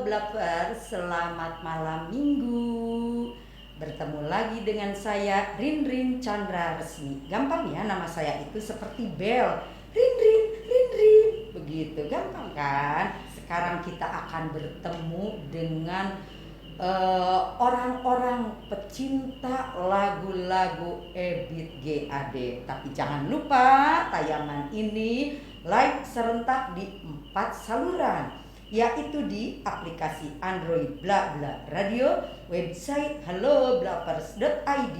Blapper, selamat malam minggu. Bertemu lagi dengan saya Rinrin Chandra Resmi. Gampang ya, nama saya itu seperti bel. Rinrin, Rinrin. Begitu, gampang kan? Sekarang kita akan bertemu dengan orang-orang pecinta lagu-lagu Ebit GAD. Tapi jangan lupa tayangan ini live serentak di 4 saluran, yaitu di aplikasi Android Bla Bla Radio, website halloblappers.id,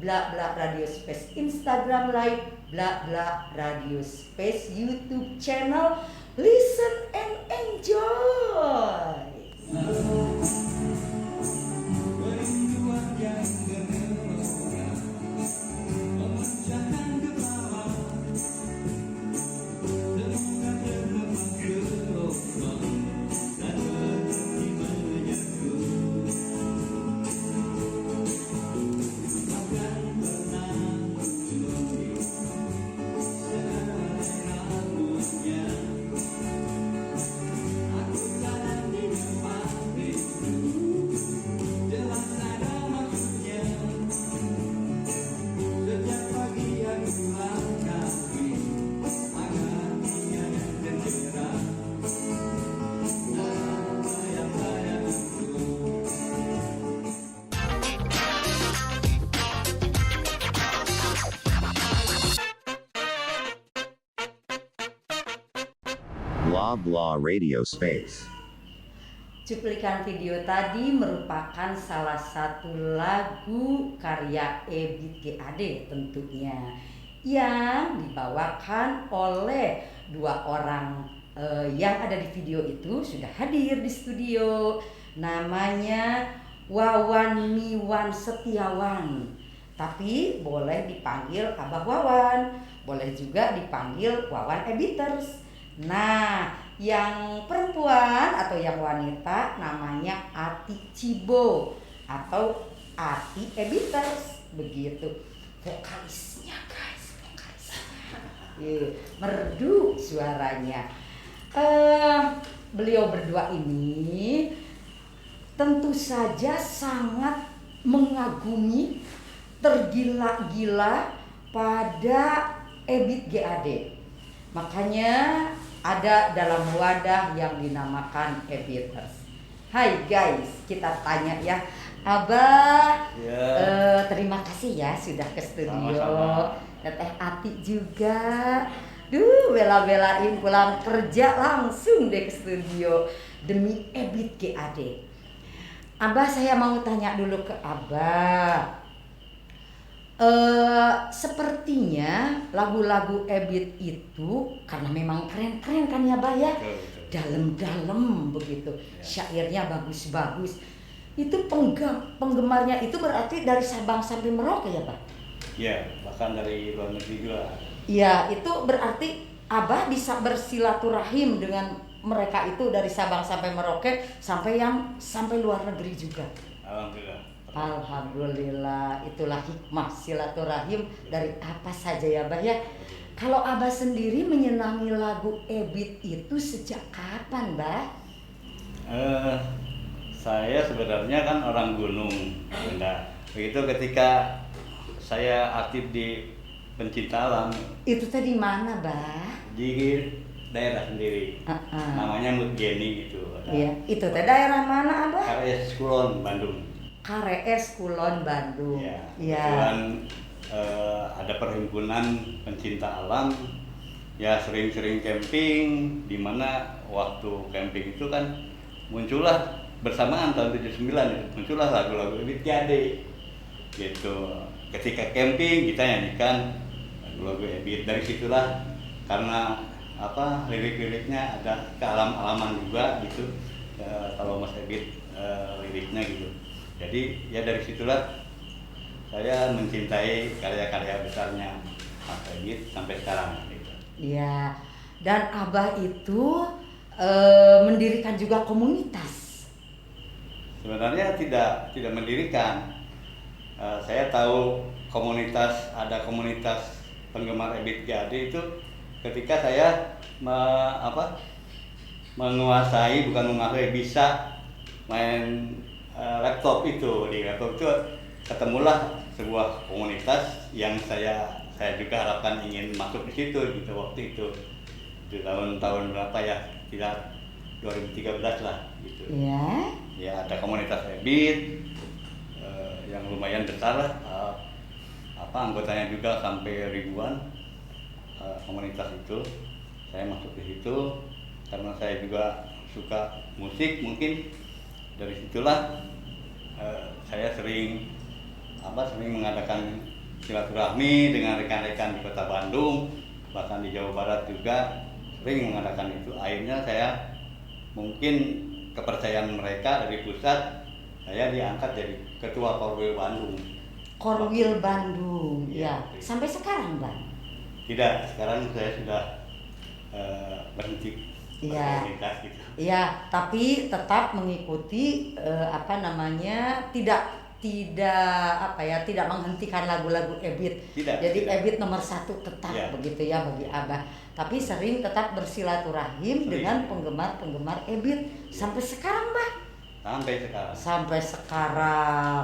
Bla Bla Radio Space Instagram Live, Bla Bla Radio Space YouTube channel. Listen and enjoy. Blah Blah Radio Space. Cuplikan video tadi merupakan salah satu lagu karya Ebit GAD tentunya, yang dibawakan oleh dua orang yang ada di video itu sudah hadir di studio. Namanya Wawan Miwan Setiawan, tapi boleh dipanggil Abah Wawan, boleh juga dipanggil Wawan Ebiters. Nah, yang perempuan atau yang wanita namanya Ati Cibo atau Ati Ebiters, begitu. Vokalisnya guys, merdu suaranya. Beliau berdua ini tentu saja sangat mengagumi, tergila-gila pada Ebit GAD. Makanya ada dalam wadah yang dinamakan Ebiters. Hai guys, kita tanya ya, Abah. Terima kasih ya sudah ke studio. Sama-sama. Teteh Ati juga. Bela-belain pulang kerja langsung deh ke studio demi Ebit GAD. Abah, saya mau tanya dulu ke Abah. Sepertinya lagu-lagu Ebit itu karena memang keren-keren kan ya Bah ya, dalam-dalam begitu, syairnya bagus-bagus. Itu penggemarnya itu berarti dari Sabang sampai Merauke ya Bah? Ya, bahkan dari luar negeri juga. Iya, itu berarti Abah bisa bersilaturahim dengan mereka itu dari Sabang sampai Merauke, sampai luar negeri juga. Alhamdulillah. Alhamdulillah, itulah hikmah silaturahim dari apa saja ya Bah ya. Kalau Abah sendiri menyenangi lagu Ebit itu sejak kapan Bah? Saya sebenarnya kan orang gunung. Nah, begitu ketika saya aktif di pencinta alam. Itu tadi mana Bah? Di daerah sendiri. Namanya Mutgeni gitu. Iya, itu teh daerah mana Abah? KRS Kulon, Bandung. KRS Kulon, Bandung. Ya, Iya. kebetulan ada perhimpunan pencinta alam, ya sering-sering camping, di mana waktu camping itu kan muncullah bersamaan tahun 79 itu muncullah lagu-lagu Ebit GAD gitu. Ketika camping kita nyanyikan lagu-lagu Ebit, dari situlah karena lirik-liriknya ada kealam-alaman juga gitu, kalau Mas Ebit liriknya gitu. Jadi ya dari situlah saya mencintai karya-karya besarnya Mas Ebit sampai sekarang gitu. Iya. Dan Abah itu mendirikan juga komunitas. Sebenarnya tidak mendirikan. Saya tahu ada komunitas penggemar Ebit GAD itu ketika saya menguasai, bukan menguasai, bisa main laptop itu, di laptop itu ketemulah sebuah komunitas yang saya juga harapkan ingin masuk di situ gitu waktu itu. Di tahun berapa ya? Tidak 2013 lah gitu. Iya. Ya ada komunitas EBIT yang lumayan besar lah. Anggotanya juga sampai ribuan komunitas itu. Saya masuk di situ karena saya juga suka musik, mungkin dari situlah saya sering mengadakan silaturahmi dengan rekan-rekan di Kota Bandung, bahkan di Jawa Barat juga sering mengadakan itu. Akhirnya saya mungkin kepercayaan mereka dari pusat, saya diangkat jadi ketua Korwil Bandung. Korwil Bandung, ya. Iya. Sampai sekarang, Bang? Tidak, sekarang saya sudah berhenti Iya. berkomunitas gitu. Iya, tapi tetap mengikuti tidak menghentikan lagu-lagu EBIT. Tidak, Jadi tidak. EBIT nomor 1 tetap Ya. begitu ya bagi Abah. Tapi sering tetap bersilaturahim Sering. dengan penggemar-penggemar EBIT sampai sekarang, Bah. Sampai sekarang. Sampai sekarang.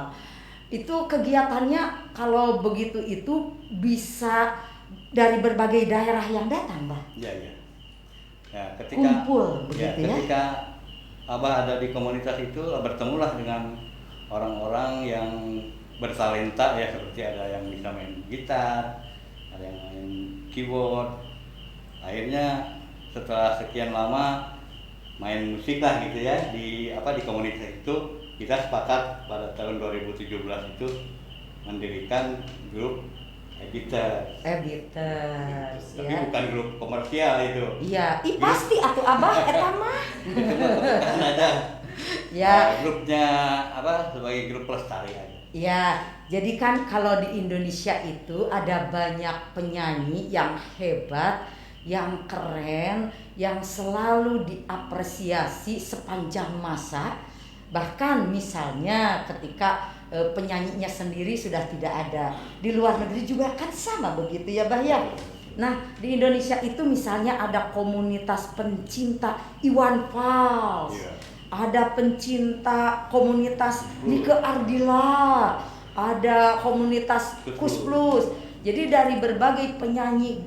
Itu kegiatannya kalau begitu itu bisa dari berbagai daerah yang datang, Bah. Iya, iya. Ya, Kumpul begitu ya. Ketika Abah ada di komunitas itu, bertemulah dengan orang-orang yang bertalenta ya, seperti ada yang bisa main gitar, ada yang main keyboard. Akhirnya setelah sekian lama main musik lah gitu ya di komunitas itu, kita sepakat pada tahun 2017 itu mendirikan grup EBITers. EBITers Tapi ya. bukan grup komersial itu. Iya, pasti atuh Abah eta mah. Kan ada Ya. grupnya sebagai grup pelestari aja. Ya, jadi kan kalau di Indonesia itu ada banyak penyanyi yang hebat, yang keren, yang selalu diapresiasi sepanjang masa. Bahkan misalnya ketika penyanyinya sendiri sudah tidak ada, di luar negeri juga kan sama begitu ya, Bah ya. Nah, di Indonesia itu misalnya ada komunitas pencinta Iwan Fals. Iya. Ada pencinta komunitas Nike Ardila, ada komunitas Kus Plus. Jadi dari berbagai penyanyi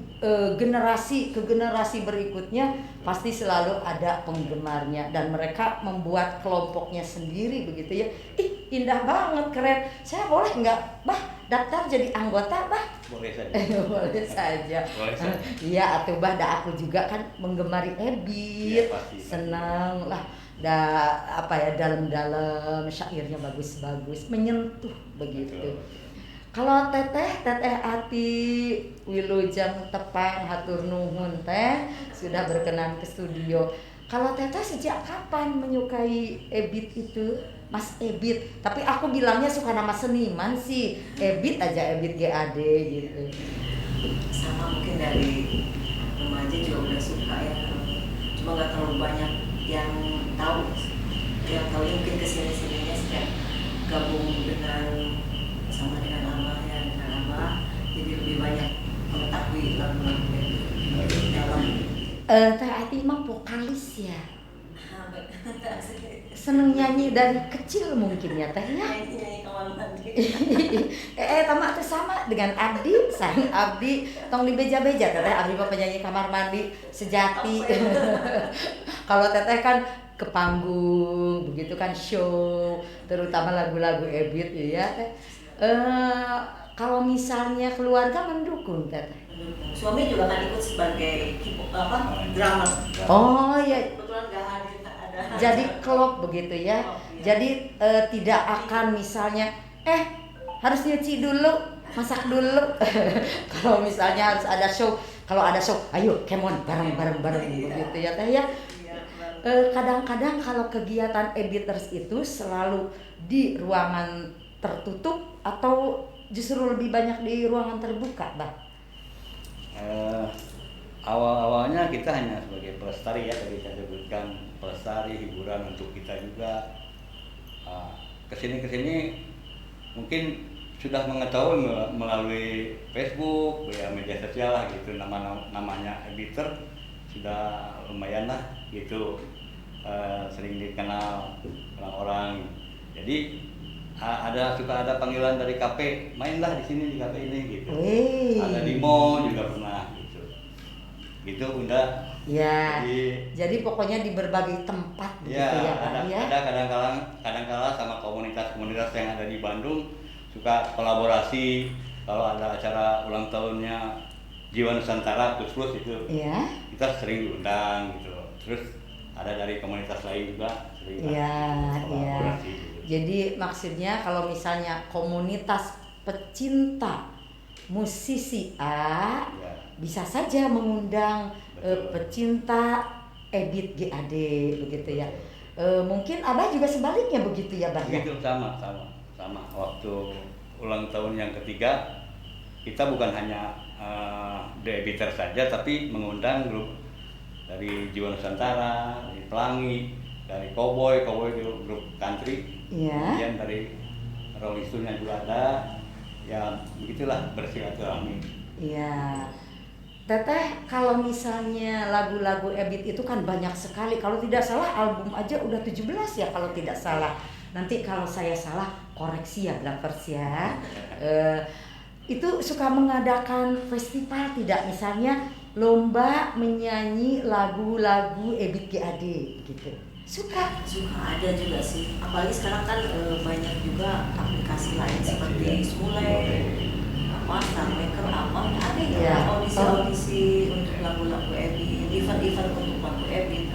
generasi ke generasi berikutnya pasti selalu ada penggemarnya dan mereka membuat kelompoknya sendiri begitu ya. Ih, indah banget, keren. Saya boleh nggak, Bah, daftar jadi anggota, Bah? Boleh saja. Boleh saja. Boleh saja. Iya, atuh Bah, aku juga kan menggemari EBIT. Iya, pasti. Senang lah. Dalam-dalam syairnya bagus-bagus, menyentuh begitu. Betul. Kalau teteh Ati Wilujeng Tepang hatur nuhun teh sudah berkenan ke studio. Kalau teteh sejak kapan menyukai EBIT itu? Mas EBIT, tapi aku bilangnya suka nama seniman sih. EBIT aja, EBIT GAD gitu. Sama mungkin dari remaja juga udah suka ya, cuma nggak terlalu banyak yang tahu mungkin kesini-sininya sejak gabung dengan Abah ya, dengan Abah jadi lebih banyak mengetahui lagu-lagu yang dalam. Teh Ati mah vokalis ya, seneng nyanyi dari kecil mungkin ya teh ya. Nyanyi kamar mandi. Tamak tuh sama dengan Abdi, sang Abdi tong dibeja-beja teteh Abdi mah penyanyi kamar mandi sejati. Kalau teteh kan ke panggung begitu kan, show terutama lagu-lagu EBIT ya teh. Kalau misalnya keluarga mendukung teteh. Suami juga kan ikut sebagai drummer. Oh ya, Kebetulan nggak hadir, nggak ada. jadi klub begitu ya. Klub, ya. Jadi tidak akan misalnya harus nyuci dulu, masak dulu. Kalau misalnya harus ada show, kalau ada show, ayo kemon bareng begitu ya teh ya. Kadang-kadang kalau kegiatan EBITers itu selalu di ruangan tertutup atau justru lebih banyak di ruangan terbuka, Bah? Awal-awalnya kita hanya sebagai pelestari ya, tadi saya sebutkan pelestari hiburan untuk kita juga. Kesini mungkin sudah mengetahui melalui Facebook ya, media sosial lah gitu, namanya EBITer sudah lumayan lah gitu. sering dikenal orang-orang. Jadi suka ada panggilan dari kafe, mainlah di sini di kafe ini gitu. Wih. Ada di mall juga pernah gitu. Gitu Bunda. Ya. Jadi pokoknya di berbagai tempat gitu ya Pak ya. Ada kadang-kala sama komunitas-komunitas yang ada di Bandung suka kolaborasi kalau ada acara ulang tahunnya Jiwa Nusantara Plus itu. Iya. Kita sering diundang gitu. Terus ada dari komunitas lain juga sering kolaborasi gitu. Jadi maksudnya kalau misalnya komunitas pecinta musisi A bisa saja mengundang pecinta Ebit GAD begitu ya. Mungkin Abah juga sebaliknya begitu ya Bang? Begitu sama. Waktu ulang tahun yang ketiga kita bukan hanya The Ebiter saja, tapi mengundang grup dari Jiwa Nusantara, dari Pelangi, dari Cowboy grup country, kemudian dari Rolling Stone juga ada. Ya begitulah bersilaturahmi. Iya. Teteh, kalau misalnya lagu-lagu Ebit itu kan banyak sekali. Kalau tidak salah album aja udah 17 ya kalau tidak salah. Nanti kalau saya salah koreksi ya Blackers ya. Itu suka mengadakan festival tidak? Misalnya lomba menyanyi lagu-lagu Ebit GAD gitu. Suka ada juga sih. Apalagi sekarang kan banyak juga aplikasi lain seperti Smule, Star Maker ada ya audisi untuk lagu-lagu Ebit, event untuk lagu Ebit.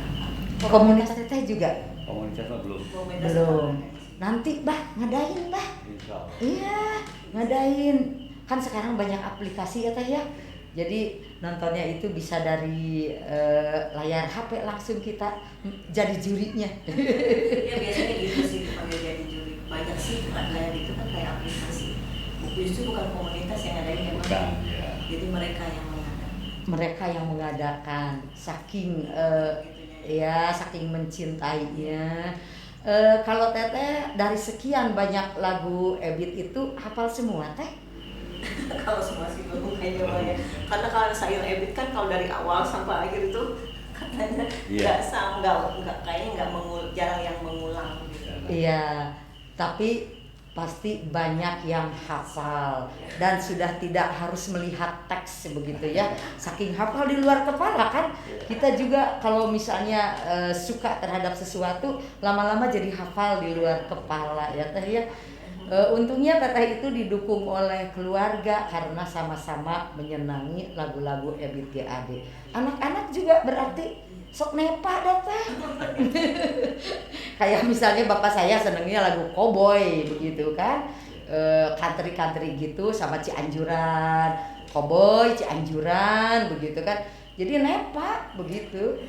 Komunitas Teteh juga? Komunitas belum. Nanti ngadain Insya Allah. Iya, ngadain. Kan sekarang banyak aplikasi ya Teh ya. Jadi nontonnya itu bisa dari layar HP langsung kita jadi jurinya. Ya biasanya gitu sih dipanggil jadi juri. Banyak sih kayak gitu kan kayak aplikasi. Justru bukan komunitas yang ada ini memang. Ya. Jadi mereka yang mengadakan. Saking saking mencintainya. Kalau Teteh dari sekian banyak lagu Ebit itu hafal semua Teh? Kalau semua sih belum kayaknya banyak. Karena kalau sayur Ebit kan kalau dari awal sampai akhir itu katanya jarang yang mengulang gitu. Iya, tapi pasti banyak yang hafal dan sudah tidak harus melihat teks begitu ya. Saking hafal di luar kepala kan. Kita juga kalau misalnya suka terhadap sesuatu lama-lama jadi hafal di luar kepala ya Teh ya. Untungnya Teteh itu didukung oleh keluarga karena sama-sama menyenangi lagu-lagu Ebit GAD. Anak-anak juga berarti sok nepa Teteh. Kayak misalnya bapak saya senengnya lagu Cowboy begitu kan. Country gitu sama Cianjuran. Cowboy Cianjuran begitu kan. Jadi nepa begitu.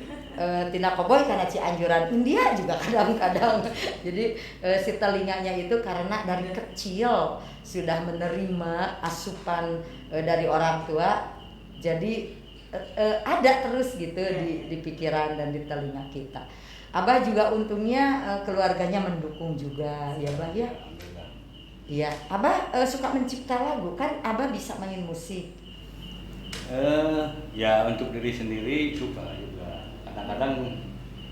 Tina Cowboy karena Cianjuran India juga kadang-kadang. Jadi si telinganya itu karena dari kecil sudah menerima asupan dari orang tua. Jadi ada terus gitu di pikiran dan di telinga kita. Abah juga untungnya keluarganya mendukung juga ya Bah ya. Iya, Abah suka mencipta lagu kan Abah bisa main musik. Ya untuk diri sendiri suka juga.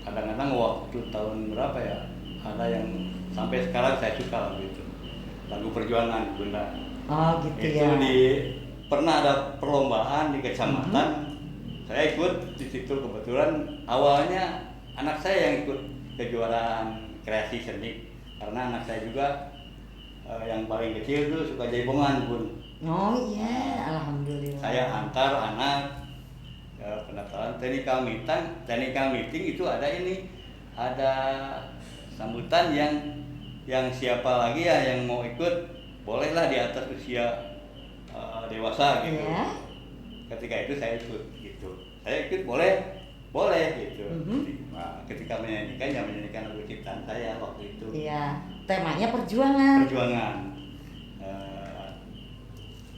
Kadang-kadang waktu tahun berapa ya ada yang sampai sekarang saya suka lagu itu, lagu Perjuangan Bunda. Oh gitu itu ya. Pernah ada perlombaan di kecamatan. Saya ikut di situ kebetulan awalnya anak saya yang ikut kejuaraan kreasi seni karena anak saya juga yang paling kecil tuh suka jaipongan Bun. Oh iya, alhamdulillah. Saya antar anak pendaftaran technical meeting itu ada sambutan yang siapa lagi ya yang mau ikut bolehlah di atas usia dewasa gitu. Yeah. Ketika itu saya ikut gitu. Saya ikut boleh gitu. Nah, ketika menyanyikan lagu ciptaan saya waktu itu. Iya, temanya perjuangan.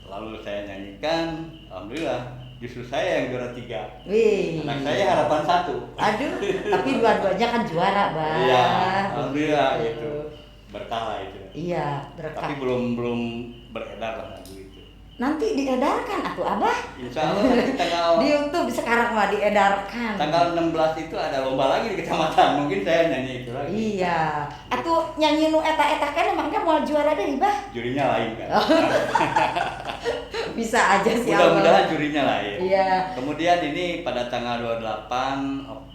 Lalu saya nyanyikan, alhamdulillah justru saya yang juara 3. Wih. Anak saya harapan 1. Aduh, tapi dua-duanya kan juara, Bang. Iya, alhamdulillah gitu. Berkah lah itu. Iya, berkah. Tapi belum beredar lah lagu itu. nanti diedarkan atuh Abah. Insya Allah nanti tanggal Di YouTube sekarang mah diedarkan. tanggal 16 itu ada lomba lagi di kecamatan. Mungkin saya nyanyi itu lagi. Iya. Atuh nyanyi nu eta-eta kan emangnya mau juara deui Bah. Jurinya lain kan. Bisa aja sih Mudah-mudahan jurinya lain. Iya. Kemudian ini pada tanggal 28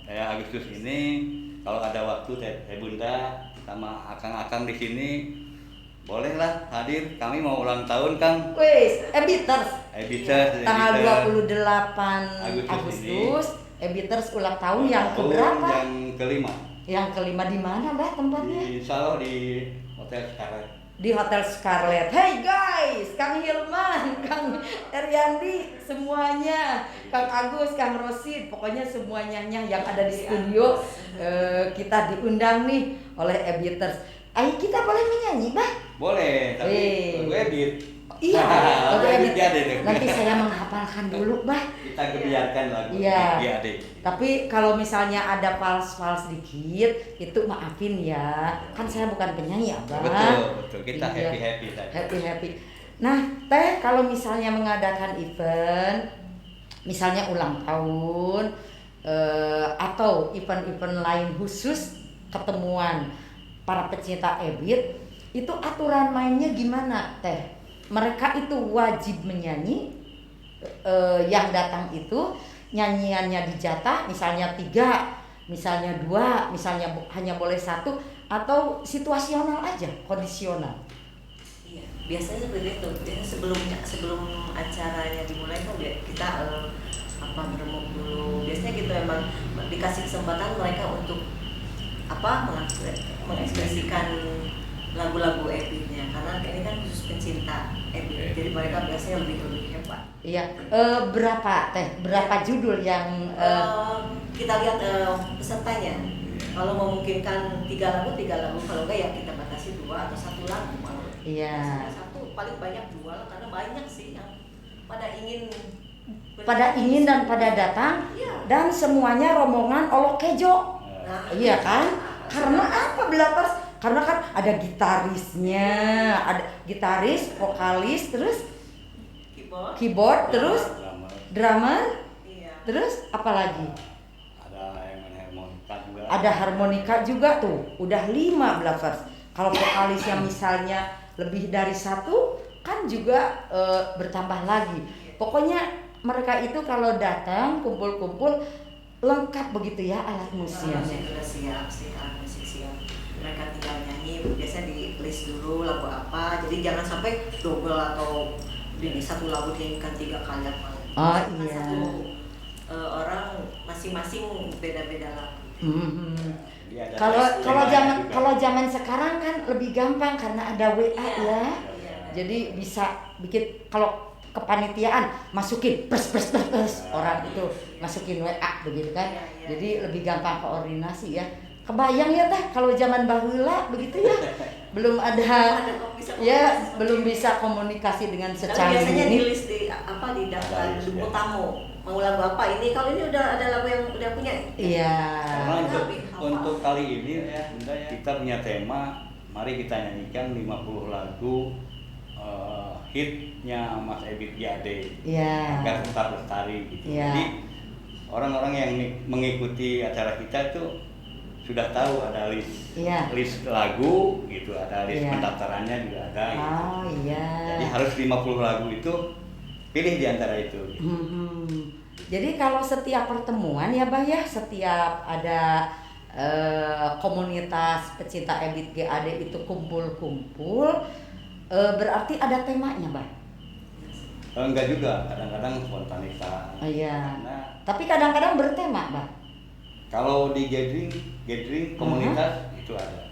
Agustus ini kalau ada waktu Teh Bunda sama akang-akang di sini bolehlah hadir. Kami mau ulang tahun Kang. Wis, Ebiters. Ebiters Tanggal Ebiters. 28 Agustus, Ebiters ulang tahun yang keberapa? Yang kelima. Yang kelima di mana, Mbak, tempatnya? Insya Allah di Hotel Scarlet. Di Hotel Scarlet. Hey guys, Kang Hilman, Kang Eryandi, semuanya, Kang Agus, Kang Rosid, pokoknya semuanya yang ada di studio kita diundang nih oleh Ebiters. Ayo kita boleh menyanyi, Bah? Boleh, tapi lagu Ebit. Iya, lagu Ebit. Giade. Nanti saya menghafalkan dulu, Bah. Kita kebiarkan lagu Iya. Giade. Tapi kalau misalnya ada fals-fals dikit, itu maafin ya. Kan saya bukan penyanyi, Abah. Betul. Kita Iya. happy saja. Happy. Nah, Teh kalau misalnya mengadakan event, misalnya ulang tahun atau event-event lain khusus ketemuan para pecinta Ebit, itu aturan mainnya gimana, Teh? Mereka itu wajib menyanyi, yang datang itu nyanyiannya dijatah, misalnya 3, misalnya 2, misalnya hanya boleh 1, atau situasional aja, kondisional. Iya, biasanya seperti itu. Biasanya sebelum acaranya dimulai kan kita beremuk dulu. Biasanya gitu memang dikasih kesempatan mereka untuk mengekspresikan lagu-lagu Ebitnya, karena ini kan khusus pencinta Ebit, jadi mereka biasanya lebih hebat. Iya, berapa Teh? Berapa judul yang kita lihat pesertanya. Kalau memungkinkan 3 lagu, kalau enggak ya kita batasi 2 atau 1 lagu. Iya. Satu paling banyak 2 lah, karena banyak sih yang pada ingin dan pada datang. Iya. Dan semuanya rombongan Olok Kejo. Nah, Iya kan? Karena apa Belaters? Karena kan ada gitarisnya, ada gitaris, vokalis, terus keyboard, terus drummer, iya. terus apa lagi? Ada yang main harmonika juga. Ada harmonika juga tuh, udah 5 Belaters. Kalau vokalisnya misalnya lebih dari 1, kan juga bertambah lagi. Pokoknya mereka itu kalau datang kumpul-kumpul lengkap begitu ya alat musiknya. Sudah siap sih, alat musik siap. Mereka tinggal nyanyi, biasanya di list dulu lagu apa. Jadi jangan sampai double atau ini 1 lagu dinyanyikan 3 kali apa. Oh Karena iya. satu orang masing-masing beda-beda lagu. Iya, ada Kalau temanya juga. zaman sekarang kan lebih gampang karena ada WA ya. Iya. Jadi bisa bikin kalau kepanitiaan masukin pres orang itu masukin WA begitu kan. Iya, iya. Jadi lebih gampang koordinasi ya. Kebayang ya Teh kalau zaman baheula begitu ya. Belum ada ya, belum bisa komunikasi dengan Tapi secanggih biasanya ini. di list di daftar dulu tamu. Mau lagu apa ini? Kalau ini udah ada lagu yang udah punya. Iya. Karena Tapi untuk kali ini ya, Bunda ya, kita punya tema, mari kita nyanyikan 50 lagu hitnya Mas Ebit Giade Iya. agar tetap lestari gitu. Iya. Jadi orang-orang yang mengikuti acara kita tuh sudah tahu ada list Iya. list lagu gitu, ada list Iya. pendaftarannya juga ada gitu. Oh iya. Jadi harus 50 lagu itu pilih di antara itu. Jadi kalau setiap pertemuan ya Bah ya, setiap ada komunitas pecinta Ebit GAD itu kumpul-kumpul, berarti ada temanya Bah? Enggak juga, kadang-kadang spontanitas. Oh, iya. Karena Tapi kadang-kadang bertema Bah? kalau di gathering komunitas itu ada.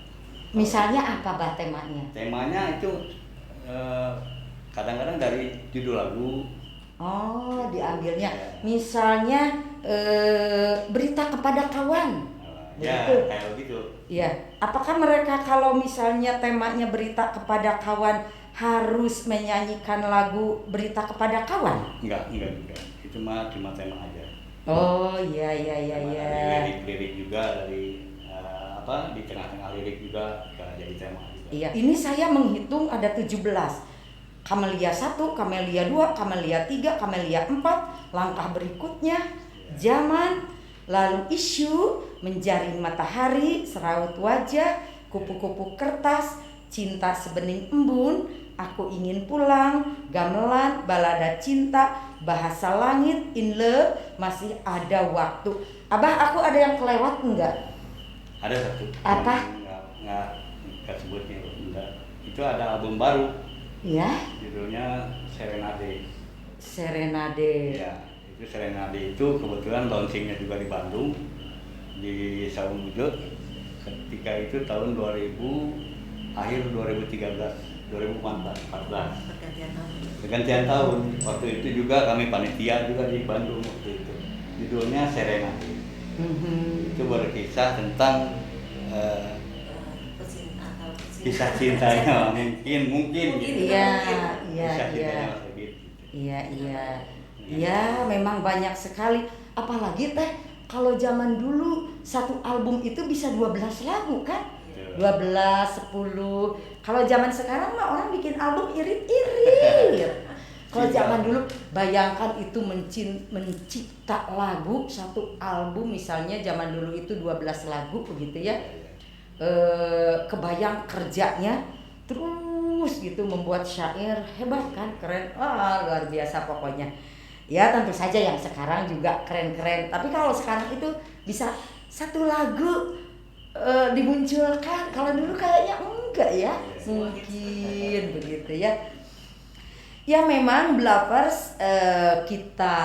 Misalnya apa Bah temanya? Temanya itu kadang-kadang dari judul lagu. Oh diambilnya, Ya. misalnya berita kepada kawan. Ya, Begitu. kayak begitu. Iya, apakah mereka kalau misalnya temanya berita kepada kawan harus menyanyikan lagu berita kepada kawan? Enggak juga. Itu mah cuma tema aja. Oh iya. Cuma dari lirik juga, dari di tengah-tengah lirik juga jadi tema juga. Iya, ini saya menghitung ada 17. Kamelia 1, Kamelia 2, Kamelia 3, Kamelia 4, langkah berikutnya zaman, lalu isu, menjaring matahari, seraut wajah, kupu-kupu kertas, cinta sebening embun, aku ingin pulang, gamelan, balada cinta, bahasa langit, in love, masih ada waktu. Abah, aku ada yang kelewat enggak? Ada satu. Apa? Nggak sebutnya, enggak. Itu ada album baru. Ya, Judulnya Serenade. Serenade. Ya, itu Serenade itu kebetulan launchingnya juga di Bandung, di Saung Bujo. Ketika itu tahun 2000, akhir 2013, 2014. Pergantian tahun. Waktu itu juga kami panitia juga di Bandung waktu itu. Judulnya Serenade. Itu berkisah tentang kisah cintanya mungkin gitu. Iya. Kisah cintanya Mas Ebit. Iya, memang banyak sekali. Apalagi teh kalau zaman dulu satu album itu bisa 12 lagu kan? 12, 10. Kalau zaman sekarang mah orang bikin album irit-irit. Kalau zaman dulu bayangkan itu mencipta lagu satu album, misalnya zaman dulu itu 12 lagu begitu ya. Kebayang kerjanya terus gitu, membuat syair, hebat kan, keren, luar biasa pokoknya. Ya tentu saja yang sekarang juga keren-keren, tapi kalau sekarang itu bisa satu lagu dimunculkan, kalau dulu kayaknya enggak ya, mungkin begitu ya. Ya memang Bluffers, kita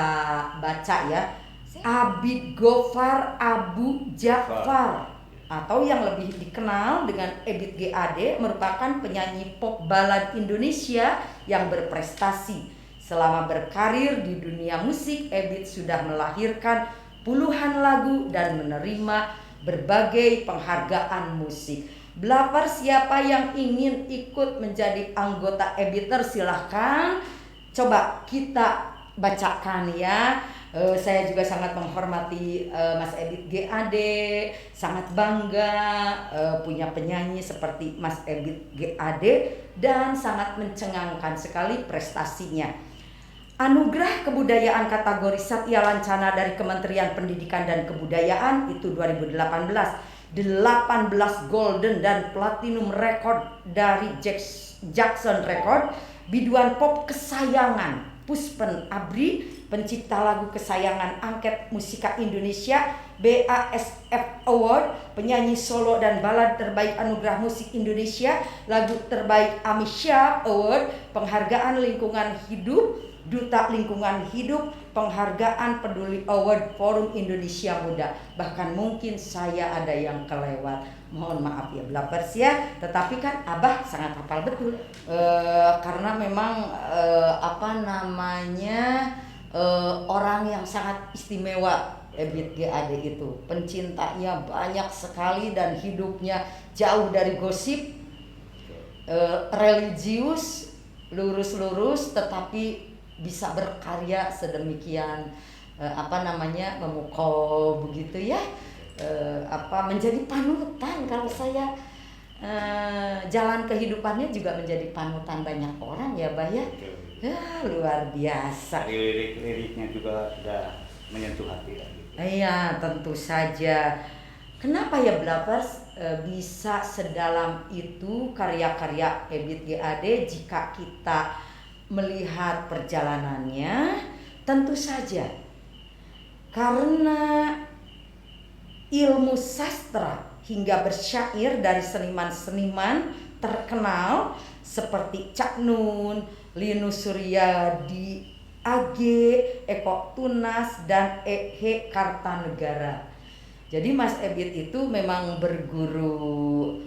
baca ya, Abid Ghoffar Abu Ja'far atau yang lebih dikenal dengan Ebit GAD merupakan penyanyi pop balad Indonesia yang berprestasi. Selama berkarir di dunia musik, Ebit sudah melahirkan puluhan lagu dan menerima berbagai penghargaan musik. Bluffers, siapa yang ingin ikut menjadi anggota Ebiter silahkan. Coba kita bacakan ya. Saya juga sangat menghormati Mas Ebit GAD, sangat bangga punya penyanyi seperti Mas Ebit GAD dan sangat mencengangkan sekali prestasinya. Anugerah Kebudayaan kategori Satya Lancana dari Kementerian Pendidikan dan Kebudayaan itu 2018, 18 golden dan platinum record dari Jackson Record, biduan pop kesayangan Puspen Abri, pencipta lagu kesayangan Angket Musika Indonesia, BASF Award, penyanyi solo dan balad terbaik Anugerah Musik Indonesia, lagu terbaik Amisha Award, penghargaan lingkungan hidup, Duta Lingkungan Hidup, penghargaan Peduli Award Forum Indonesia Muda. Bahkan mungkin saya ada yang kelewat, mohon maaf ya Bluffers ya. Tetapi kan Abah sangat hafal betul, karena memang orang yang sangat istimewa. Ebit GAD itu pencintanya banyak sekali dan hidupnya jauh dari gosip, religius, lurus-lurus, tetapi bisa berkarya sedemikian memukau begitu ya, menjadi panutan. Kalau saya jalan kehidupannya juga menjadi panutan banyak orang ya Bah ya. Luar biasa. Lirik-liriknya juga sudah menyentuh hati. Iya, tentu saja. Kenapa ya Bluffers bisa sedalam itu karya-karya Ebit GAD? Jika kita melihat perjalanannya, tentu saja karena ilmu sastra hingga bersyair dari seniman-seniman terkenal seperti Cak Nun, Linus Suryadi, AG, Eko Tunas, dan E.H. Kartanegara. Jadi Mas Ebit itu memang berguru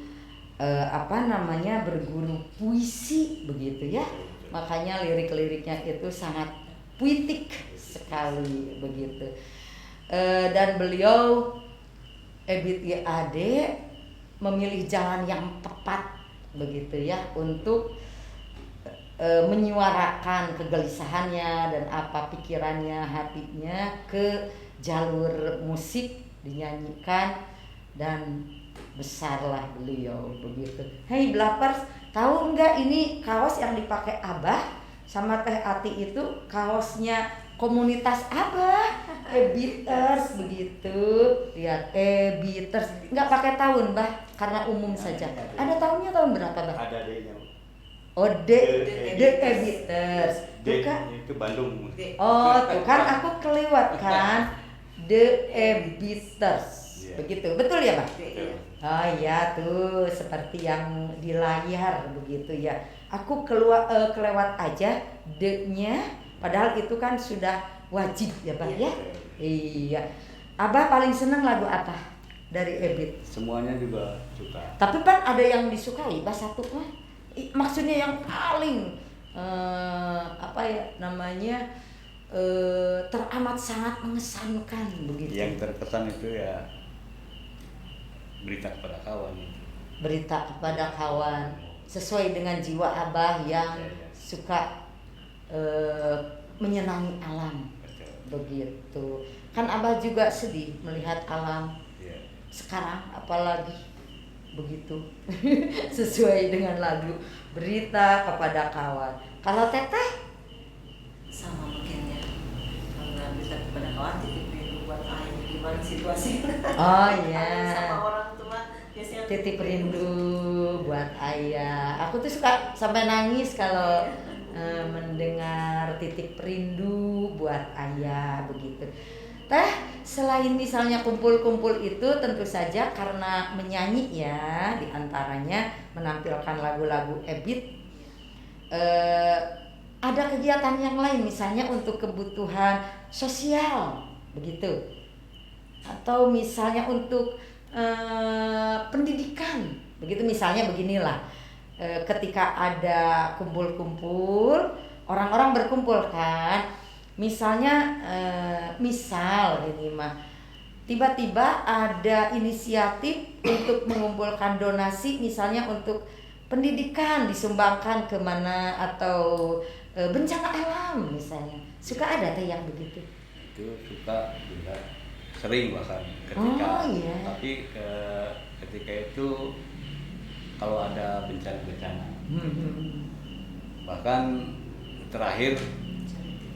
berguru puisi begitu ya. Makanya lirik-liriknya itu sangat puitik sekali begitu. Dan beliau Ebit GAD memilih jalan yang tepat begitu ya untuk menyuarakan kegelisahannya dan apa pikirannya, hatinya ke jalur musik, dinyanyikan, dan besarlah beliau begitu. Hey Bluffers, tahu enggak ini kaos yang dipakai Abah sama Teh Ati itu kaosnya komunitas Abah, Ebiters begitu. Lihat Ebiters, nggak pakai tahun bah, karena umum saja. Ada tahunnya tahun berapa bah? Ada D-nya. Oh The Ebiters. Tuh kan? Itu Bandung. Oh tuh kan aku kelewat kan, The Ebiters. Iya. Begitu, betul ya bah? Iya. Oh iya tuh seperti yang di layar begitu ya. Aku kelewat aja D-nya, padahal itu kan sudah wajib ya Bang ya. Iya. Abah paling seneng lagu apa dari Ebit? Semuanya juga suka. Tapi kan ada yang disukai, Bah satu mah. Maksudnya yang paling apa ya namanya teramat sangat mengesankan begitu. Yang terkesan itu ya berita kepada kawan. Berita kepada kawan sesuai dengan jiwa Abah yang Iya. suka menyenangi alam Betul. begitu. Kan Abah juga sedih melihat alam Iya. sekarang apalagi begitu. Sesuai dengan lagu berita kepada kawan. Kalau Teteh Sama mungkin ya, karena bisa kepada kawan titip rindu buat ayah gimana situasi. oh iya. Sama orang tua biasanya Titip rindu buat ayah. Aku tuh suka sampai nangis kalau mendengar titip rindu buat ayah begitu. Teh, selain misalnya kumpul-kumpul itu tentu saja karena menyanyi ya, diantaranya menampilkan lagu-lagu Ebit. Ada kegiatan yang lain misalnya untuk kebutuhan sosial begitu, atau misalnya untuk pendidikan begitu. Misalnya beginilah, ketika ada kumpul-kumpul, orang-orang berkumpul kan, misalnya misal ini mah tiba-tiba ada inisiatif untuk mengumpulkan donasi misalnya untuk pendidikan disumbangkan kemana, atau bencana alam misalnya. Suka ada teh yang begitu? Itu suka juga, sering bahkan ketika. Oh, iya. Tapi ketika itu kalau ada bencana-bencana, bahkan terakhir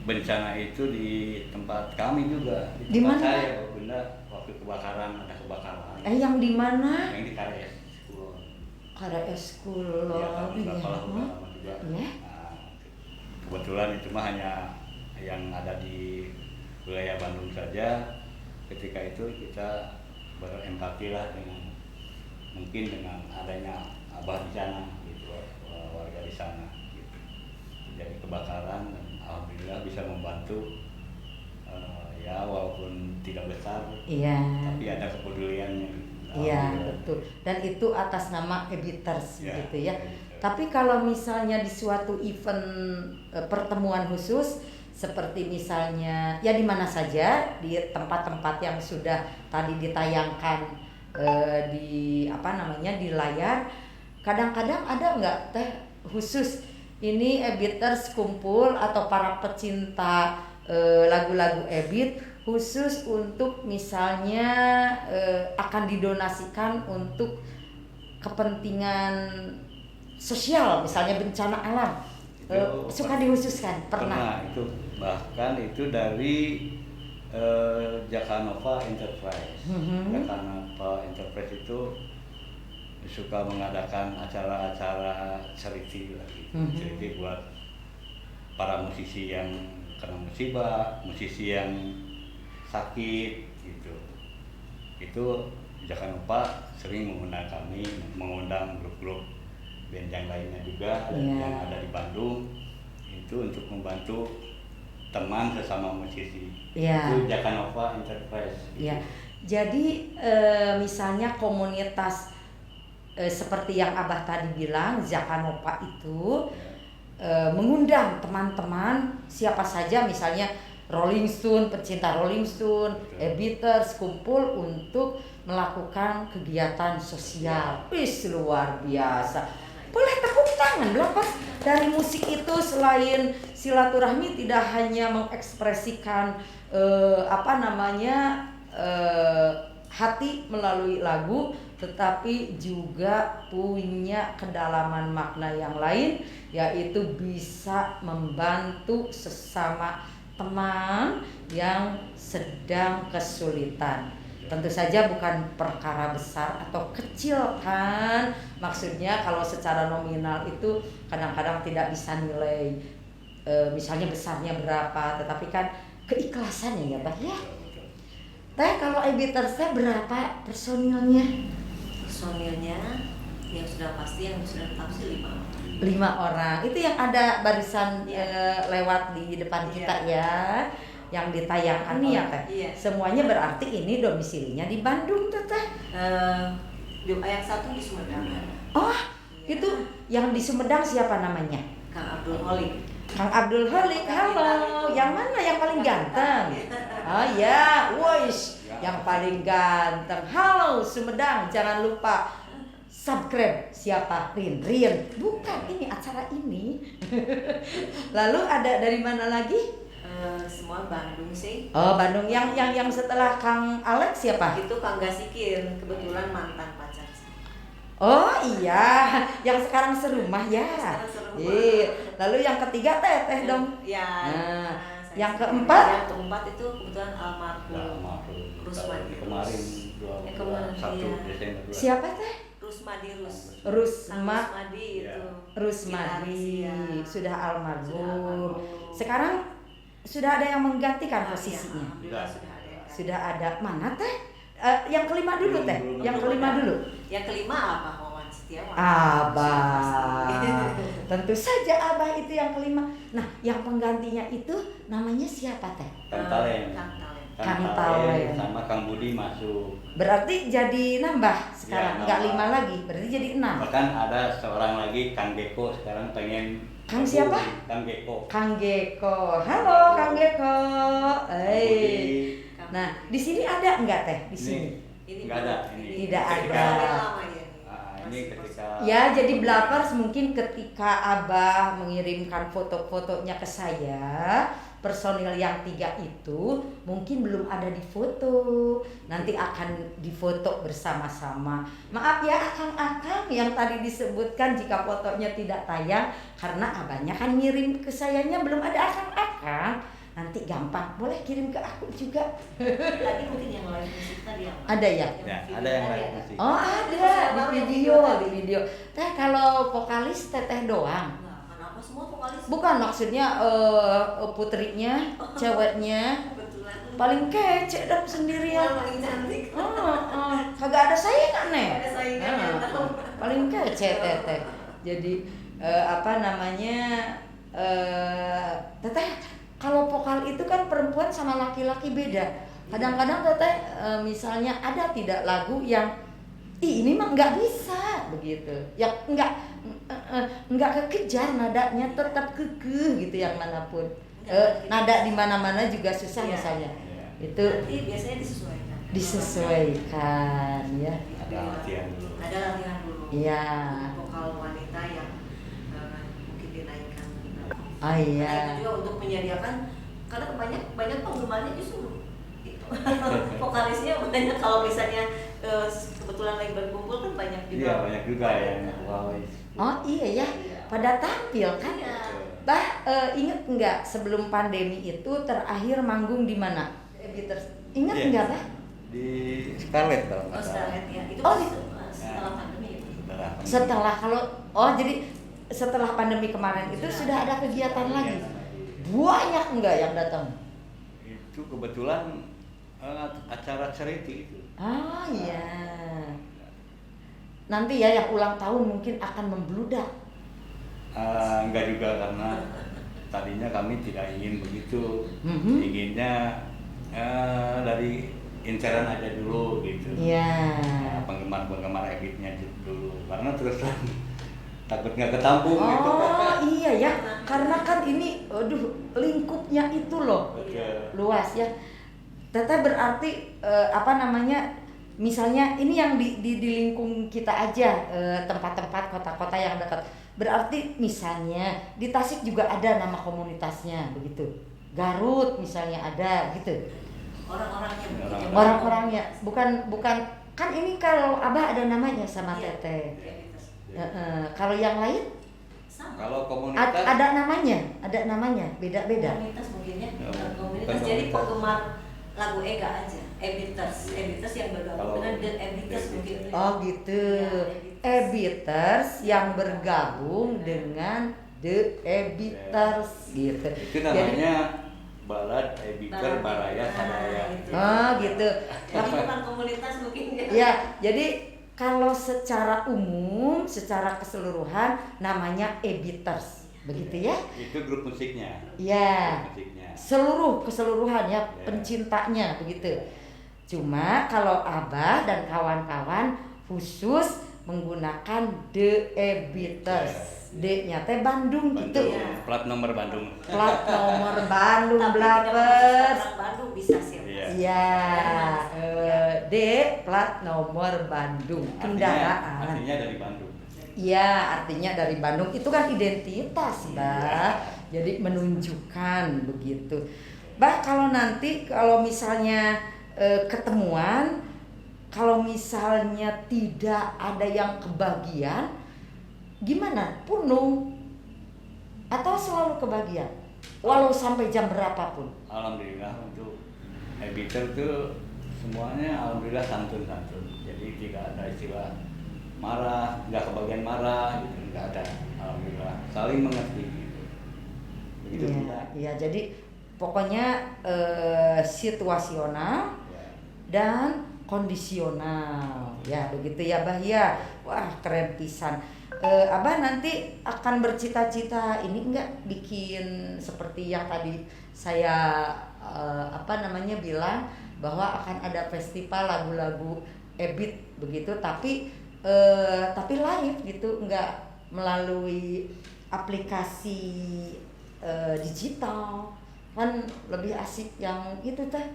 bencana itu di tempat kami juga, Di tempat mana? saya Bunda, waktu kebakaran, ada kebakaran Yang di mana? yang di Kares Kulon. KRS Ya, Kulon. tahun berapa lah, udah Iya. lama juga. Iya. Nah, kebetulan itu mah hanya yang ada di wilayah Bandung saja. Ketika itu kita berempati lah dengan, mungkin dengan adanya Abah di sana gitu, warga di sana gitu. Jadi kebakaran dan alhamdulillah bisa membantu, ya walaupun tidak besar, Iya. tapi ada kepeduliannya. Iya, Alhamdulillah. betul. Dan itu atas nama Ebiters Ya, gitu ya. Ebiters. Tapi kalau misalnya di suatu event pertemuan khusus seperti misalnya ya di mana saja, di tempat-tempat yang sudah tadi ditayangkan di apa namanya di layar, kadang-kadang ada nggak teh khusus ini Ebiters kumpul atau para pecinta lagu-lagu Ebit khusus untuk misalnya akan didonasikan untuk kepentingan sosial, misalnya bencana alam. Suka dikhususkan, pernah. Itu bahkan itu dari Jakanova Enterprise. Jakanova Enterprise itu suka mengadakan acara-acara charity lah gitu. Charity buat para musisi yang kena musibah, musisi yang sakit gitu. Itu Jakanova sering mengundang kami, mengundang grup-grup band yang lainnya juga yang ada di Bandung itu untuk membantu teman sesama musisi. Itu Jakanova Enterprise. Iya. Jadi misalnya komunitas seperti yang Abah tadi bilang, Jakanova itu mengundang teman-teman siapa saja, misalnya Rolling Stone, pecinta Rolling Stone, Ebiters kumpul untuk melakukan kegiatan sosial. Wis luar biasa. Boleh tepuk tangan dong Pas. Dari musik itu selain silaturahmi tidak hanya mengekspresikan hati melalui lagu, tetapi juga punya kedalaman makna yang lain, yaitu bisa membantu sesama teman yang sedang kesulitan. Tentu saja bukan perkara besar atau kecil kan. Maksudnya kalau secara nominal itu kadang-kadang tidak bisa nilai misalnya besarnya berapa, tetapi kan keikhlasannya ya Bah ya. Teh kalau Ebiters teh berapa personilnya? Personilnya yang sudah pasti, yang sudah tetap sih 5 orang. Itu yang ada barisan lewat di depan kita ya, yang ditayangkan nih ya Teh. Iya. Semuanya berarti ini domisilinya di Bandung Teh. Yang satu di Sumedang. Oh, itu yang di Sumedang siapa namanya? Kang Abdul Holik. Kang Abdul Holik, halo. Yang mana yang paling ganteng? Oh ya, wush, yang paling ganteng. Halo Sumedang, jangan lupa subscribe. Siapa? Rin. Bukan, ini acara ini. Lalu ada dari mana lagi? Semua Bandung sih. Oh, Bandung. Yang setelah Kang Alex siapa? Itu Kang Gasikin, kebetulan mantan pacar saya. Oh iya, yang sekarang serumah ya. Sekarang serumah. Lalu yang ketiga Teteh dong. Ya. Nah, saya yang sendiri. keempat? Yang keempat itu kebetulan almarhum Rusmadi. Kemarin Kemarin, 1 iya. Desember. Siapa Teh? Rusmadi. Rusmadi itu. Rusmadi Gitaris, ya. sudah almarhum. almarhum. Sekarang sudah ada yang menggantikan posisinya. Alhamdulillah sudah ada. Sudah ada. Mana Teh? Yang kelima dulu Teh. Yang kelima dulu. Yang kelima apa? Wawan Setiawan. Abah. Pasti. Tentu saja Abah itu yang kelima. Nah, yang penggantinya itu namanya siapa Teh? Kang Talem. Kang Talem. Sama Kang Budi masuk. Berarti jadi nambah sekarang, Ya, nggak nambah. 5 lagi, berarti jadi 6. Bahkan ada seorang lagi Kang Geko sekarang pengen. Kang siapa? Kang Geko. Kang Geko, halo Kang Geko. Budi. Nah di sini ada nggak Teh di sini? Ini Nggak ada, ini. Tidak Ketika- ada. Lama ya. Ini ketika. Ya jadi Blavers mungkin ketika Abah mengirimkan foto-fotonya ke saya, personil yang 3 itu mungkin belum ada di foto. Nanti akan difoto bersama-sama. Maaf ya akang-akang yang tadi disebutkan jika fotonya tidak tayang, karena abahnya kan ngirim ke sayanya belum ada akang-akang. Nanti gampang, boleh kirim ke aku juga. Tadi mungkin yang live musik tadi yang Ada ya? Ya, ada yang lain musik. Oh ada di video. Teh kalau vokalis Teteh doang. Nah, kenapa semua vokalis? Bukan maksudnya putrinya, ceweknya Kebetulan paling kece dong sendirian. paling cantik. Kagak ada saingan nih. Ada saingan, tahu. Paling kece Teteh. Jadi apa namanya Teteh kalau vokal itu kan perempuan sama laki-laki beda. Kadang-kadang Teteh misalnya ada tidak lagu yang ini mah nggak bisa begitu. Yang nggak kekejar nadanya, tetap kekeh gitu yang manapun. Nada di mana-mana juga susah Iya. misalnya. Iya. Itu Nanti biasanya disesuaikan ya. Ada latihan dulu. Ada latihan dulu. Iya. Vokal wanita yang mungkin dinaikkan. Oh iya. Nah, itu juga untuk menyediakan, karena banyak penggemarnya justru itu. Vokalisnya banyak, kalau misalnya kebetulan lagi berkumpul kan banyak juga. Iya, banyak juga yang vokalis. Oh iya ya. Pada tampil kan. Iya. Bah, inget nggak sebelum pandemi itu terakhir manggung di mana? Ingat Iya. nggak Bah? Di Scarlett kalau Oh, nggak salah. Scarlett ya. Itu Oh, pas setelah pandemi itu. Setelah jadi setelah pandemi kemarin itu sudah ada kegiatan lagi. Banyak enggak yang datang? Itu kebetulan acara charity itu. Ah iya. Nanti ya yang ulang tahun mungkin akan membludak. Enggak juga, karena tadinya kami tidak ingin begitu. Mhm. Inginnya dari inceran aja dulu gitu. Iya. Penggemar Ebitnya dulu, karena terus takut nggak ketampung gitu. Oh iya ya, karena kan ini, lingkupnya itu loh Betul. luas ya. Teteh berarti apa namanya? Misalnya ini yang di lingkung kita aja, tempat-tempat kota-kota yang dekat. Berarti misalnya di Tasik juga ada nama komunitasnya begitu. Garut misalnya ada gitu. Orang-orangnya. Orang-orangnya bukan Kan ini kalau Abah ada namanya sama Iya. Teteh. Ebitas. Kalau yang lain Sama. Kalau komunitas ada namanya, beda-beda. Komunitas mungkin ya. Oh, Bukan komunitas. bukan Jadi komunitas. penggemar lagu Ega aja. Ebitas yang bergabung Kalau dengan The Ebitas The mungkin. Oh gitu. Ebitters yang bergabung dengan The Ebitters gitu. itu namanya balad Ebiter Baraya Sadaya. Oh gitu. Jadi bukan komunitas mungkin ya. Ya, jadi kalau secara umum, secara keseluruhan namanya Ebitters. Begitu ya? Itu grup musiknya. Ya. Grup musiknya. Keseluruhan ya, Ya. pencintanya begitu. Cuma kalau Abah dan kawan-kawan khusus menggunakan The Ebitters. D-nya teh Bandung gitu. Bandung, plat nomor Bandung. Plat nomor Bandung Tapi tidak Blappers. khusus orang Bandung bisa sih. Iya. Iya, D plat nomor Bandung kendaraan. Artinya dari Bandung. Iya, artinya dari Bandung itu kan identitas, Mbak. Jadi menunjukkan begitu. Mbak, kalau nanti kalau misalnya ketemuan, kalau misalnya tidak ada yang kebagian, gimana? Punung atau selalu kebagian? Walau sampai jam berapapun. Alhamdulillah untuk Ebiter tuh semuanya alhamdulillah santun-santun. Jadi tidak ada istilah marah, nggak kebagian marah gitu, nggak ada. Alhamdulillah saling mengerti gitu. Begitu Iya, kita. iya. Jadi pokoknya situasional Ya. dan kondisional. Ya, begitu ya, Bah ya. Wah, keren pisan. Abah nanti akan bercita-cita ini enggak bikin seperti yang tadi saya bilang bahwa akan ada festival lagu-lagu Ebit begitu, tapi live gitu, enggak melalui aplikasi digital, kan lebih asik yang itu teh.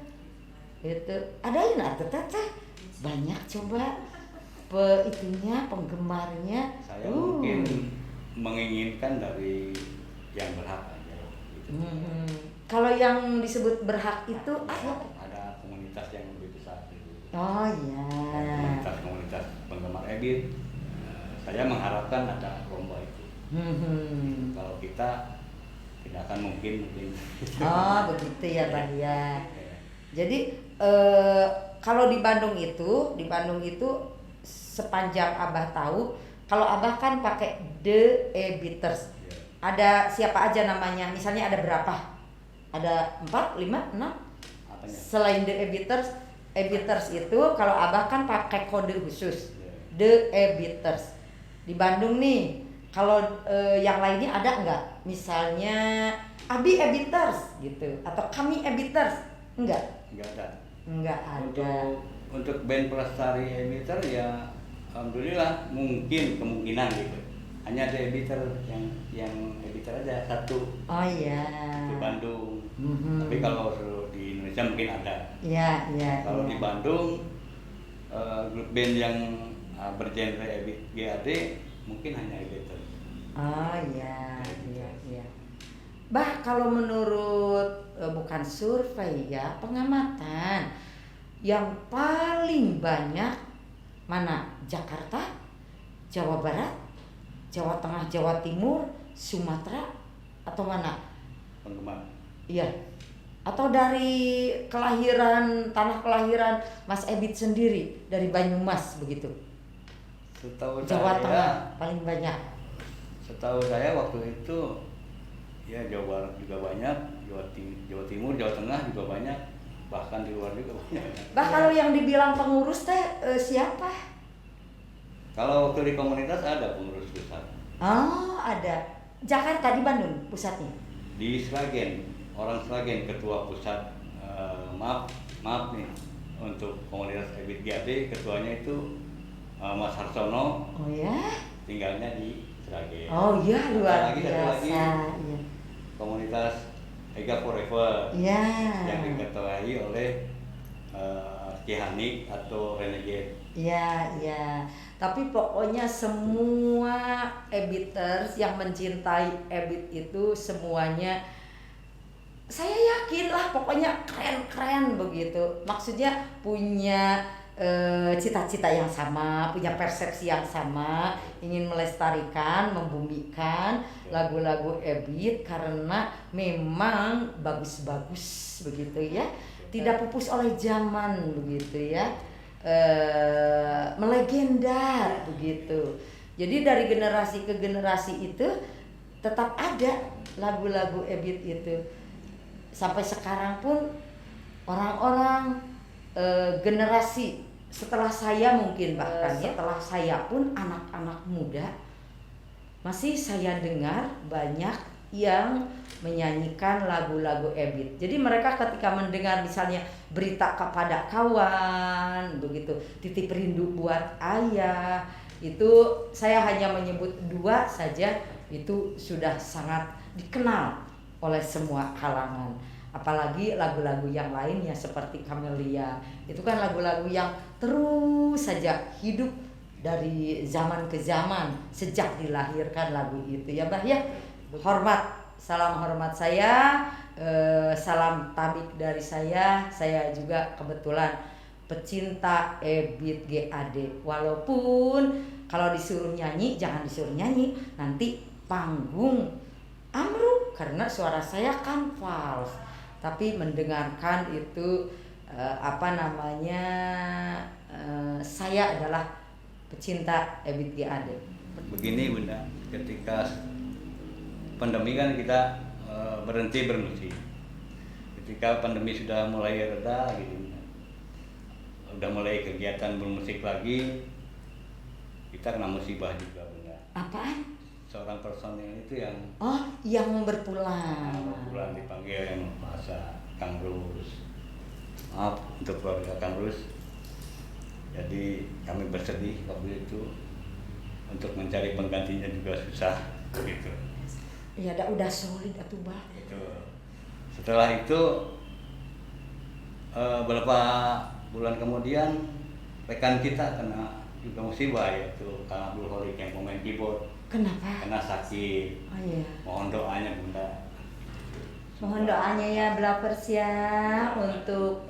Itu adain atuh teh banyak coba penggemarnya. Saya mungkin menginginkan dari yang berhak aja. Gitu. Kalau yang disebut berhak itu apa? Ada komunitas yang lebih besar gitu. Oh iya. Komunitas penggemar Ebit. Saya mengharapkan ada lomba itu. Kalau kita tidak akan mungkin. Oh begitu ya, Bah ya. Jadi kalau di Bandung itu sepanjang Abah tahu, kalau Abah kan pakai The Ebitters. Ada siapa aja namanya? Misalnya ada berapa? Ada 4, 5, 6? Apanya? Selain The Ebitters itu kalau Abah kan pakai kode khusus. The Ebitters. Di Bandung nih, kalau yang lainnya ada nggak? Misalnya Abi Ebitters gitu atau kami Ebitters? Enggak. Enggak ada. Enggak ada. Untuk band pelestari Ebiter ya alhamdulillah kemungkinan gitu. Hanya ada Ebiter yang Ebiter aja satu Oh iya. di Bandung. Tapi kalau di Indonesia mungkin ada. Iya, iya. Kalau iya. di Bandung grup band yang bergenre GAD mungkin hanya Ebiter. Oh iya, iya, iya. Bah, kalau menurut bukan survei ya, pengamatan yang paling banyak mana? Jakarta, Jawa Barat, Jawa Tengah, Jawa Timur, Sumatera, atau mana? Penggemar. Iya. Atau dari tanah kelahiran Mas Ebit sendiri, dari Banyumas begitu. Setahu Jawa saya, Tengah paling banyak. setahu saya waktu itu ya Jawa Barat juga banyak, Jawa Timur, Jawa Tengah juga banyak, bahkan di luar juga banyak. Bah, kalau yang dibilang pengurus teh siapa? Kalau waktu di komunitas ada pengurus pusat. Oh, ada. Jakarta di Bandung pusatnya. Di Sragen, orang Sragen ketua pusat, maaf nih untuk komunitas Ebit GAD ketuanya itu Mas Harsono, Oh ya? tinggalnya di Sragen. Oh iya, luar Satu biasa. lagi, Iya. komunitas Ega Forever Iya. yang diketuai oleh Cihanik atau Renegade. Iya, iya. Tapi pokoknya semua Ebiters yang mencintai Ebit itu semuanya, saya yakin lah pokoknya keren-keren begitu. Maksudnya punya cita-cita yang sama, punya persepsi yang sama, ingin melestarikan, membumikan lagu-lagu Ebit karena memang bagus-bagus begitu ya, tidak pupus oleh zaman begitu ya, melegenda begitu. Jadi dari generasi ke generasi itu tetap ada lagu-lagu Ebit itu. Sampai sekarang pun orang-orang generasi setelah saya mungkin bahkan setelah saya pun anak-anak muda masih saya dengar banyak yang menyanyikan lagu-lagu Ebit. Jadi mereka ketika mendengar misalnya berita kepada kawan begitu, titip rindu buat ayah, itu saya hanya menyebut 2 saja, itu sudah sangat dikenal oleh semua kalangan. Apalagi lagu-lagu yang lainnya seperti Camelia, itu kan lagu-lagu yang terus saja hidup dari zaman ke zaman sejak dilahirkan lagu itu ya Bah ya. Hormat, salam hormat saya, salam tabik dari saya juga kebetulan pecinta Ebit GAD. Walaupun kalau disuruh nyanyi jangan disuruh nyanyi, nanti panggung ambruk karena suara saya kan fals. Tapi mendengarkan itu saya adalah pecinta Ebit GAD. Begini Bunda, ketika pandemi kan kita berhenti bermusik. Ketika pandemi sudah mulai reda gitu, udah mulai kegiatan bermusik lagi, kita kena musibah juga Bunda. Apaan? Seorang personil itu yang berpulang dipanggil yang bahasa Kang Rus. Maaf untuk keluarga Kang Rus. Jadi kami bersedih waktu itu, untuk mencari penggantinya juga susah gitu. Ya udah solid atuh Bah. Itu. Setelah itu beberapa bulan kemudian rekan kita kena juga musibah, yaitu Kang Abdul Holik yang pemain keyboard. Kenapa? Kena sakit. Oh iya. Mohon doanya Bunda. Mohon doanya ya Blapers ya untuk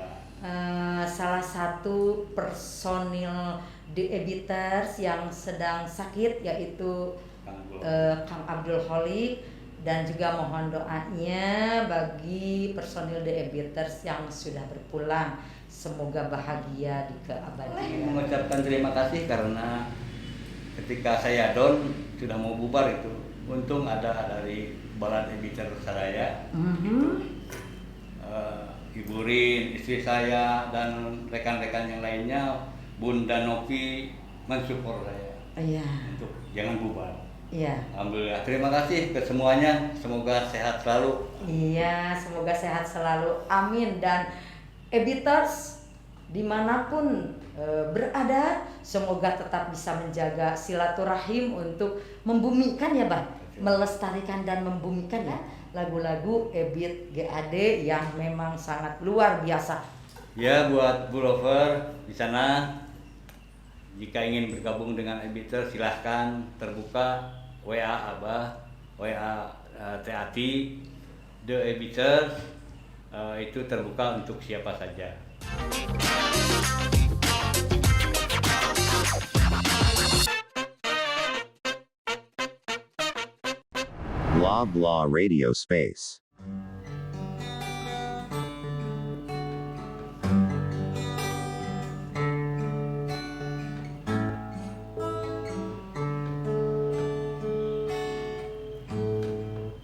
salah satu personil The Ebiters yang sedang sakit, yaitu Kang Abdul Holik, dan juga mohon doanya bagi personil The Ebiters yang sudah berpulang, semoga bahagia di keabadian. Mengucapkan terima kasih karena ketika saya down sudah mau bubar itu, untung ada dari Balad Ebiter saya itu hiburin istri saya dan rekan-rekan yang lainnya, Bunda Novi mensupport saya untuk jangan bubar. Iya. Alhamdulillah, terima kasih ke semuanya, semoga sehat selalu. Iya, semoga sehat selalu, amin. Dan Ebiters dimanapun berada, semoga tetap bisa menjaga silaturahim untuk membumikan ya Bah, melestarikan dan membumikan ya lagu-lagu Ebit GAD yang memang sangat luar biasa. Ya, buat Bu Lover di sana, jika ingin bergabung dengan Ebiter silahkan, terbuka WA Abah, WA Teati, The Ebiter, itu terbuka untuk siapa saja. Blah blah radio space.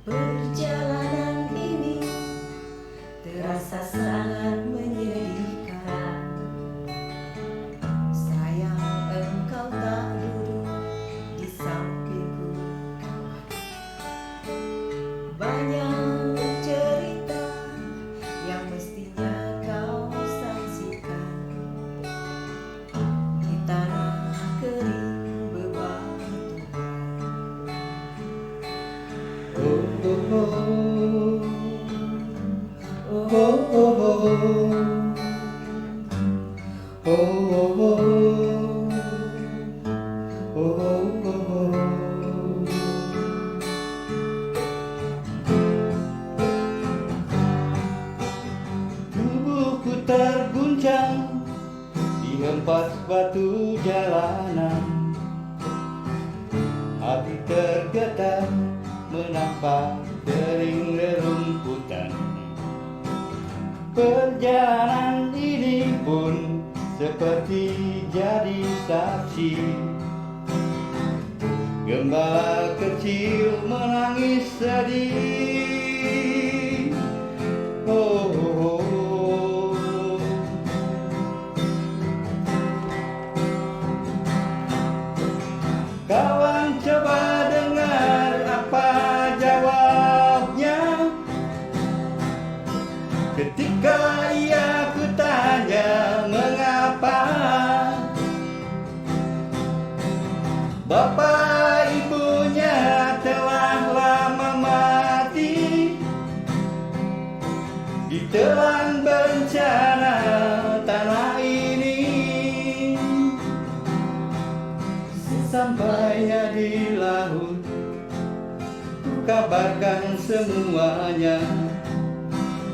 Perjalanan ini terasa sangat menyedihkan. Sayang engkau tak duduk di sampingku, kawan. Banyak cerita yang mestinya kau saksikan di tanah kering bebatuan. Tubuhku terguncang dihempas hati tergetar menampak kering rerumputan. Perjalanan ini pun seperti jadi saksi. Gembala kecil menangis sedih. Oh, oh, oh. Kawan coba dengar apa jawabnya ketika ia kutanya mengapa bapak ibunya telah lama mati ditelan bencana tanah ini. Sesampainya di laut ku kabarkan semuanya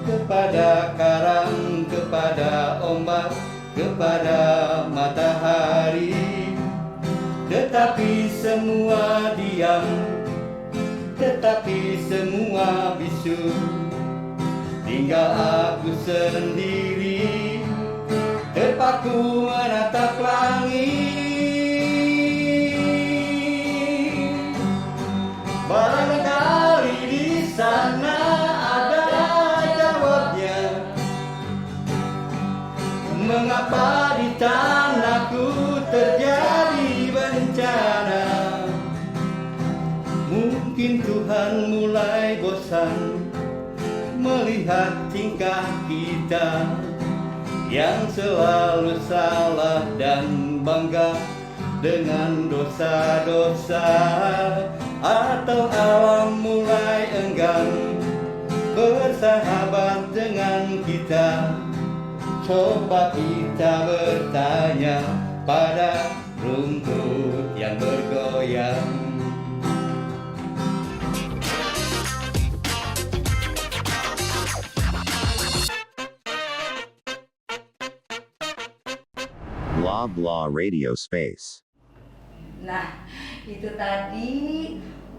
kepada karang, kepada ombak, kepada matahari. Tetapi semua diam, tetapi semua bisu. Tinggal aku sendiri, terpaku menatap langit. Barangkali di sana ada jawabnya, mengapa di tanahku terjadi bencana. Mungkin Tuhan mulai bosan melihat tingkah kita yang selalu salah dan bangga dengan dosa-dosa, atau alam mulai enggan bersahabat dengan kita. Coba kita bertanya pada rumput yang bergoyang. Blah blah radio space. Nah, itu tadi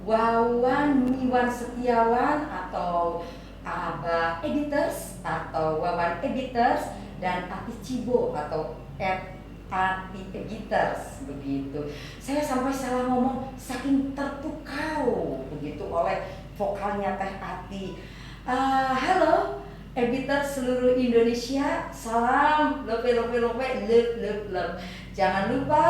Wawan Miwan Setiawan atau Abah Editors atau Wawan Editors dan Ati Cibo atau Ati Editors begitu. Saya sampai salah ngomong saking terpukau begitu oleh vokalnya Teh Ati. Halo Editor seluruh Indonesia, salam lope. Jangan lupa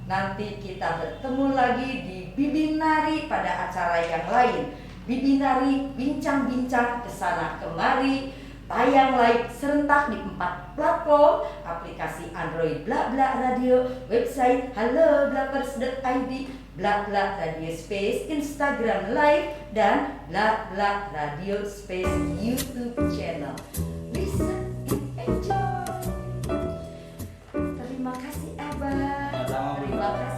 nanti kita bertemu lagi di Bibinari pada acara yang lain. Bibinari bincang-bincang kesana kemari, tayang live serentak di 4 platform, aplikasi Android Bla Bla Radio, website halloblappers.id, Bla Bla Radio Space Instagram Live, dan Bla Bla Radio Space YouTube channel. Listen and enjoy. Terima kasih Abah. Terima kasih.